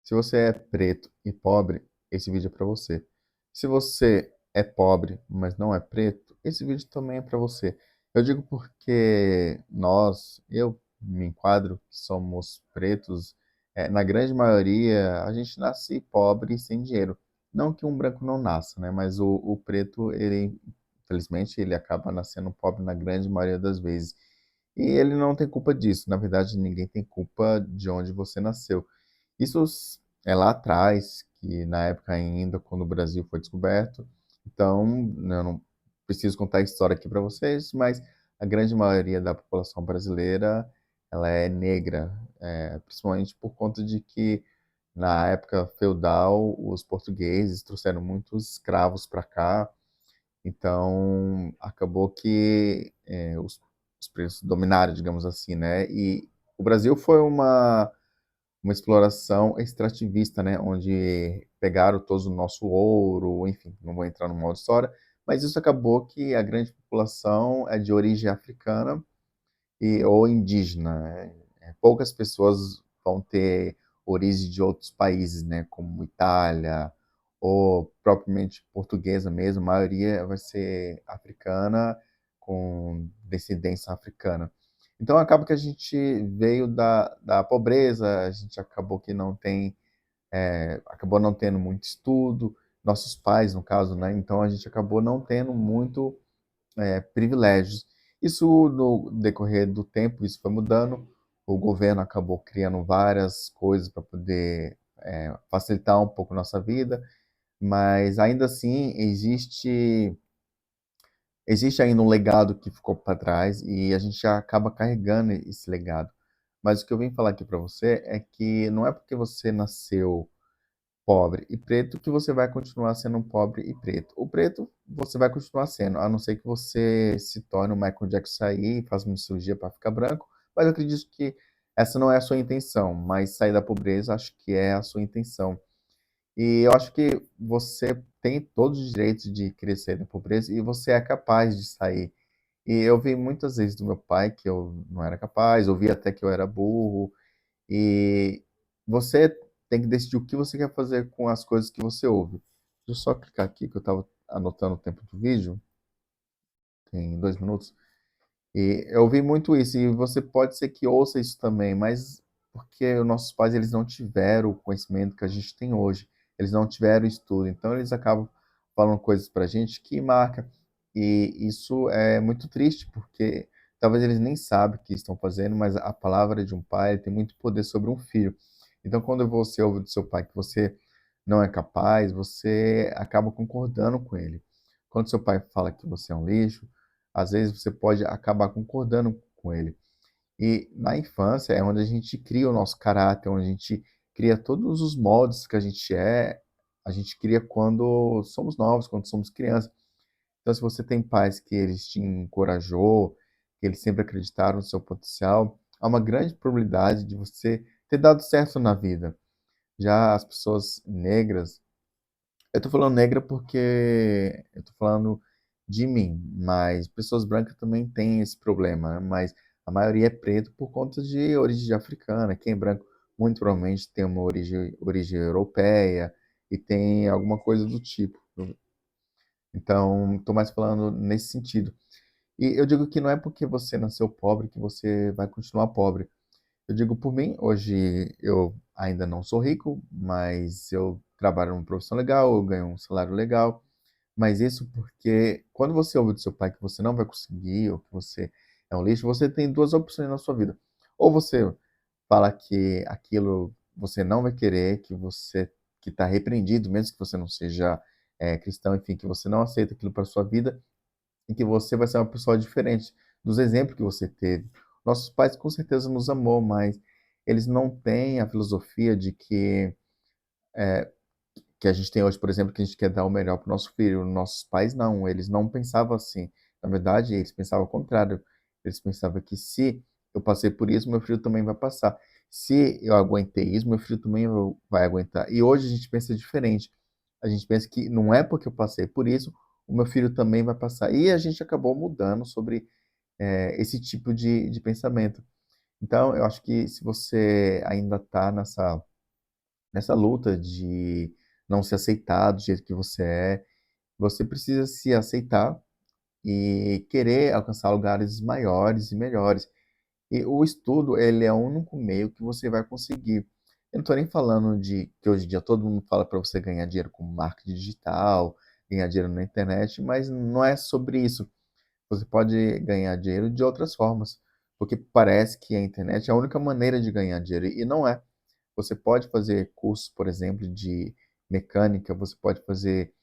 Se você é preto e pobre, esse vídeo é para você. Se você é pobre, mas não é preto, esse vídeo também é para você. Eu digo porque eu me enquadro, que somos pretos, na grande maioria, a gente nasce pobre e sem dinheiro. Não que um branco não nasça, né? Mas o preto, ele, infelizmente, ele acaba nascendo pobre na grande maioria das vezes. E ele não tem culpa disso. Na verdade, ninguém tem culpa de onde você nasceu. Isso é lá atrás, que na época ainda, quando o Brasil foi descoberto. Então, né, eu não preciso contar a história aqui para vocês, mas a grande maioria da população brasileira, ela é negra, principalmente por conta de que na época feudal, os portugueses trouxeram muitos escravos para cá, então acabou que os pretos dominaram, digamos assim, né? E o Brasil foi uma exploração extrativista, né, onde pegaram todo o nosso ouro, enfim, não vou entrar no modo história, mas isso acabou que a grande população é de origem africana ou indígena, né? Poucas pessoas vão ter origem de outros países, né, como Itália ou propriamente portuguesa mesmo, a maioria vai ser africana com descendência africana. Então acaba que a gente veio da pobreza, a gente acabou que não tem, acabou não tendo muito estudo, nossos pais, no caso, né? Então a gente acabou não tendo muito privilégios. Isso no decorrer do tempo, isso foi mudando. O governo acabou criando várias coisas para poder facilitar um pouco a nossa vida, mas ainda assim existe ainda um legado que ficou para trás e a gente já acaba carregando esse legado. Mas o que eu vim falar aqui para você é que não é porque você nasceu pobre e preto que você vai continuar sendo um pobre e preto. O preto você vai continuar sendo, a não ser que você se torne o Michael Jackson aí e faça uma cirurgia para ficar branco, mas eu acredito que essa não é a sua intenção, mas sair da pobreza acho que é a sua intenção. E eu acho que você tem todos os direitos de crescer da pobreza e você é capaz de sair. E eu vi muitas vezes do meu pai que eu não era capaz, ouvi até que eu era burro, e você tem que decidir o que você quer fazer com as coisas que você ouve. Deixa eu só clicar aqui que eu estava anotando o tempo do vídeo, tem 2 minutos. E eu ouvi muito isso, e você pode ser que ouça isso também, mas porque os nossos pais eles não tiveram o conhecimento que a gente tem hoje, eles não tiveram estudo, então eles acabam falando coisas pra gente que marca. E isso é muito triste, porque talvez eles nem sabem o que estão fazendo, mas a palavra de um pai tem muito poder sobre um filho. Então, quando você ouve do seu pai que você não é capaz, você acaba concordando com ele. Quando seu pai fala que você é um lixo, às vezes você pode acabar concordando com ele. E na infância é onde a gente cria o nosso caráter, onde a gente cria todos os moldes que a gente cria quando somos novos, quando somos crianças. Então, se você tem pais que eles te encorajou, que eles sempre acreditaram no seu potencial, há uma grande probabilidade de você ter dado certo na vida. Já as pessoas negras, eu tô falando negra porque eu tô falando de mim, mas pessoas brancas também têm esse problema, né? Mas a maioria é preto por conta de origem africana. Quem é branco muito provavelmente tem uma origem europeia e tem alguma coisa do tipo. Então, estou mais falando nesse sentido. E eu digo que não é porque você nasceu pobre que você vai continuar pobre. Eu digo por mim, hoje eu ainda não sou rico, mas eu trabalho numa profissão legal, eu ganho um salário legal. Mas isso porque quando você ouve do seu pai que você não vai conseguir, ou que você é um lixo, você tem duas opções na sua vida. Ou você fala que aquilo você não vai querer, que está repreendido, mesmo que você não seja cristão, enfim, que você não aceita aquilo para sua vida e que você vai ser uma pessoa diferente dos exemplos que você teve. Nossos pais com certeza nos amou, mas eles não têm a filosofia de que a gente tem hoje, por exemplo, que a gente quer dar o melhor para o nosso filho. Nossos pais não, eles não pensavam assim. Na verdade, eles pensavam ao contrário. Eles pensavam que se eu passei por isso, meu filho também vai passar. Se eu aguentei isso, meu filho também vai aguentar. E hoje a gente pensa diferente. A gente pensa que não é porque eu passei por isso, o meu filho também vai passar. E a gente acabou mudando sobre esse tipo de pensamento. Então, eu acho que se você ainda está nessa luta de não se aceitar do jeito que você precisa se aceitar e querer alcançar lugares maiores e melhores. E o estudo, ele é o único meio que você vai conseguir. Eu não estou nem falando de que hoje em dia todo mundo fala para você ganhar dinheiro com marketing digital, ganhar dinheiro na internet, mas não é sobre isso. Você pode ganhar dinheiro de outras formas, porque parece que a internet é a única maneira de ganhar dinheiro, e não é. Você pode fazer cursos, por exemplo, de mecânica, você pode fazer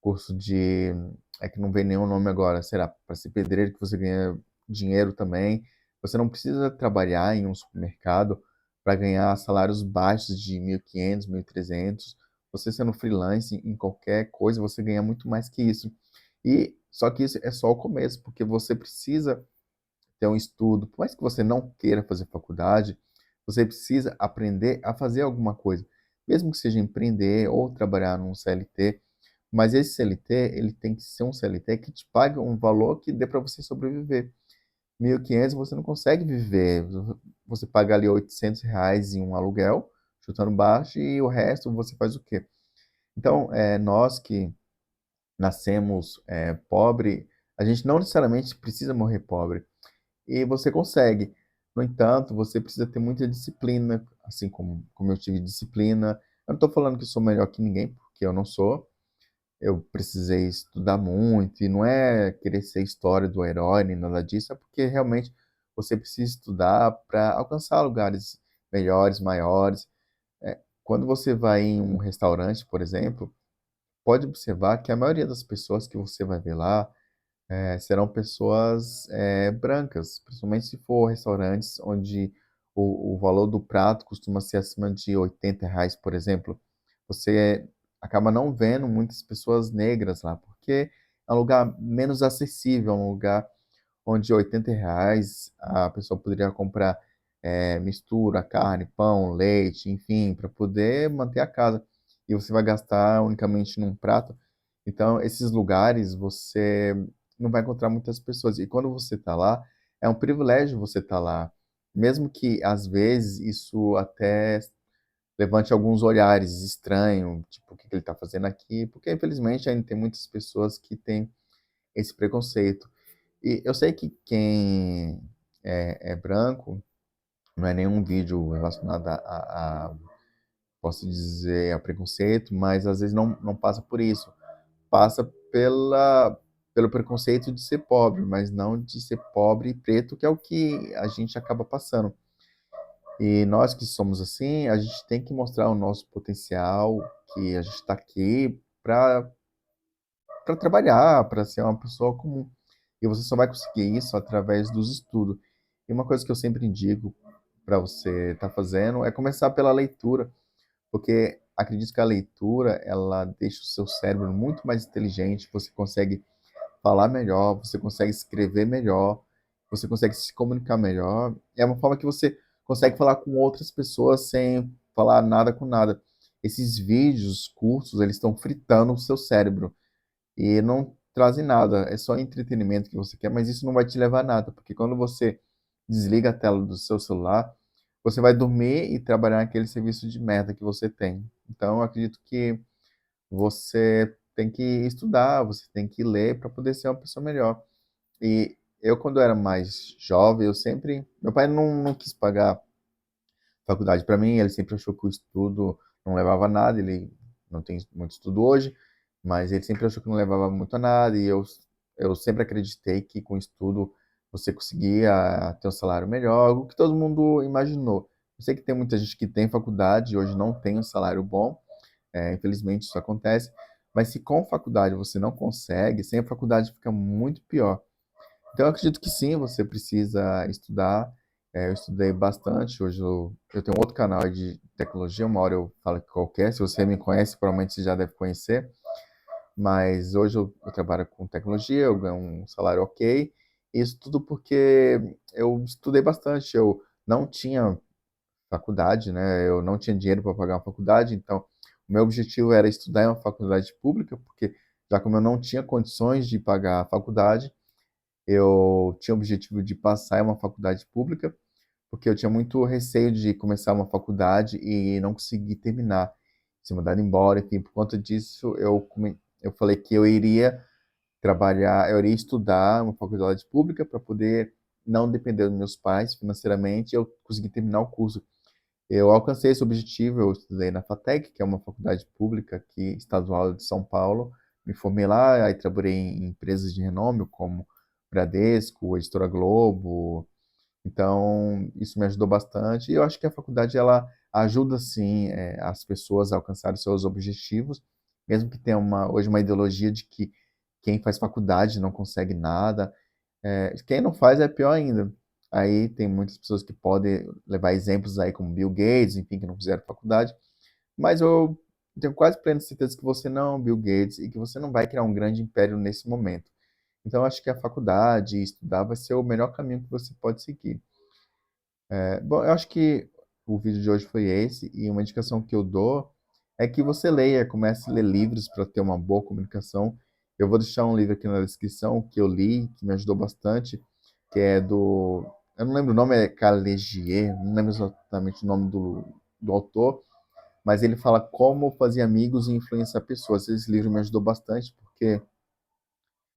curso de. É que não vem nenhum nome agora, será? Para ser pedreiro que você ganha dinheiro também. Você não precisa trabalhar em um supermercado para ganhar salários baixos de 1.500, 1.300. Você sendo freelance em qualquer coisa, você ganha muito mais que isso. E só que isso é só o começo, porque você precisa ter um estudo, por mais que você não queira fazer faculdade, você precisa aprender a fazer alguma coisa, mesmo que seja empreender ou trabalhar num CLT, mas esse CLT, ele tem que ser um CLT que te pague um valor que dê para você sobreviver. 1.500 você não consegue viver, você paga ali R$ 800 em um aluguel, chutando baixo, e o resto você faz o quê? Então, nós que nascemos pobre, a gente não necessariamente precisa morrer pobre, e você consegue. No entanto, você precisa ter muita disciplina, assim como eu tive disciplina. Eu não estou falando que eu sou melhor que ninguém, porque eu não sou. Eu precisei estudar muito, e não é querer ser história do herói, nem nada disso, é porque realmente você precisa estudar para alcançar lugares melhores, maiores. Quando você vai em um restaurante, por exemplo, pode observar que a maioria das pessoas que você vai ver lá serão pessoas brancas, principalmente se for restaurantes onde o valor do prato costuma ser acima de R$ 80, por exemplo. Você acaba não vendo muitas pessoas negras lá, porque é um lugar menos acessível, é um lugar onde R$ 80 a pessoa poderia comprar mistura, carne, pão, leite, enfim, para poder manter a casa. E você vai gastar unicamente num prato. Então, esses lugares você não vai encontrar muitas pessoas. E quando você está lá, é um privilégio você estar lá. Mesmo que, às vezes, isso até levante alguns olhares estranhos, tipo, o que que ele está fazendo aqui? Porque, infelizmente, ainda tem muitas pessoas que têm esse preconceito. E eu sei que quem é branco, não é nenhum vídeo relacionado posso dizer, a preconceito, mas às vezes não passa por isso. Passa pelo preconceito de ser pobre, mas não de ser pobre e preto, que é o que a gente acaba passando. E nós que somos assim, a gente tem que mostrar o nosso potencial, que a gente está aqui para trabalhar, para ser uma pessoa comum. E você só vai conseguir isso através dos estudos. E uma coisa que eu sempre indico para você estar fazendo é começar pela leitura, porque acredito que a leitura ela deixa o seu cérebro muito mais inteligente, você consegue falar melhor, você consegue escrever melhor, você consegue se comunicar melhor. É uma forma que você consegue falar com outras pessoas sem falar nada com nada. Esses vídeos curtos, eles estão fritando o seu cérebro e não trazem nada, é só entretenimento que você quer, mas isso não vai te levar a nada, porque quando você desliga a tela do seu celular, você vai dormir e trabalhar naquele serviço de merda que você tem. Então, eu acredito que você tem que estudar, você tem que ler para poder ser uma pessoa melhor. E eu, quando era mais jovem, eu sempre. Meu pai não quis pagar faculdade para mim, ele sempre achou que o estudo não levava a nada, ele não tem muito estudo hoje, mas ele sempre achou que não levava muito a nada, e eu sempre acreditei que com estudo você conseguia ter um salário melhor, o que todo mundo imaginou. Eu sei que tem muita gente que tem faculdade e hoje não tem um salário bom, infelizmente isso acontece, mas se com faculdade você não consegue, sem a faculdade fica muito pior. Então, eu acredito que sim, você precisa estudar. Eu estudei bastante. Hoje eu tenho outro canal de tecnologia, uma hora eu falo qualquer. Se você me conhece, provavelmente você já deve conhecer. Mas hoje eu trabalho com tecnologia, eu ganho um salário ok. Isso tudo porque eu estudei bastante. Eu não tinha faculdade, né? Eu não tinha dinheiro para pagar uma faculdade, então o meu objetivo era estudar em uma faculdade pública, porque já como eu não tinha condições de pagar a faculdade, eu tinha o objetivo de passar em uma faculdade pública, porque eu tinha muito receio de começar uma faculdade e não conseguir terminar, ser mandado embora, enfim, por conta disso eu falei que eu iria trabalhar, eu iria estudar uma faculdade pública para poder não depender dos meus pais financeiramente e eu conseguir terminar o curso. Eu alcancei esse objetivo, eu estudei na FATEC, que é uma faculdade pública aqui, estadual de São Paulo. Me formei lá, aí trabalhei em empresas de renome, como Bradesco, Editora Globo. Então, isso me ajudou bastante. E eu acho que a faculdade, ela ajuda, sim, as pessoas a alcançarem seus objetivos, mesmo que tenha hoje uma ideologia de que quem faz faculdade não consegue nada. Quem não faz é pior ainda. Aí tem muitas pessoas que podem levar exemplos aí como Bill Gates, enfim, que não fizeram faculdade, mas eu tenho quase plena certeza que você não é um Bill Gates e que você não vai criar um grande império nesse momento. Então, eu acho que a faculdade, estudar, vai ser o melhor caminho que você pode seguir. Bom, eu acho que o vídeo de hoje foi esse, e uma indicação que eu dou é que você leia, comece a ler livros para ter uma boa comunicação. Eu vou deixar um livro aqui na descrição que eu li, que me ajudou bastante, que é do. Eu não lembro o nome, é Calegier, não lembro exatamente o nome do autor, mas ele fala como fazer amigos e influenciar pessoas. Esse livro me ajudou bastante, porque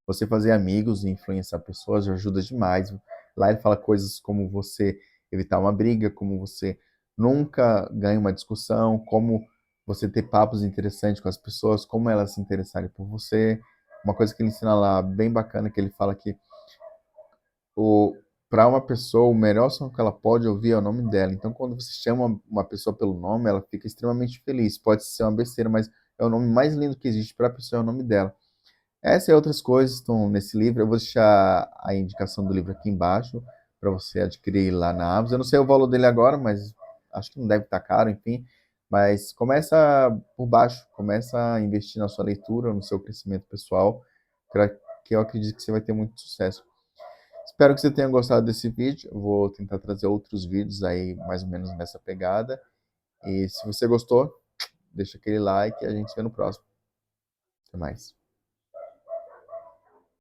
você fazer amigos e influenciar pessoas ajuda demais. Lá ele fala coisas como você evitar uma briga, como você nunca ganha uma discussão, como você ter papos interessantes com as pessoas, como elas se interessarem por você. Uma coisa que ele ensina lá bem bacana, que ele fala que o para uma pessoa, o melhor som que ela pode ouvir é o nome dela. Então, quando você chama uma pessoa pelo nome, ela fica extremamente feliz. Pode ser uma besteira, mas é o nome mais lindo que existe para a pessoa, é o nome dela. Essa e outras coisas estão nesse livro. Eu vou deixar a indicação do livro aqui embaixo para você adquirir lá na Amazon. Eu não sei o valor dele agora, mas acho que não deve estar caro, enfim. Mas começa por baixo, começa a investir na sua leitura, no seu crescimento pessoal, que eu acredito que você vai ter muito sucesso. Espero que você tenha gostado desse vídeo. Eu vou tentar trazer outros vídeos aí, mais ou menos nessa pegada. E se você gostou, deixa aquele like e a gente se vê no próximo. Até mais.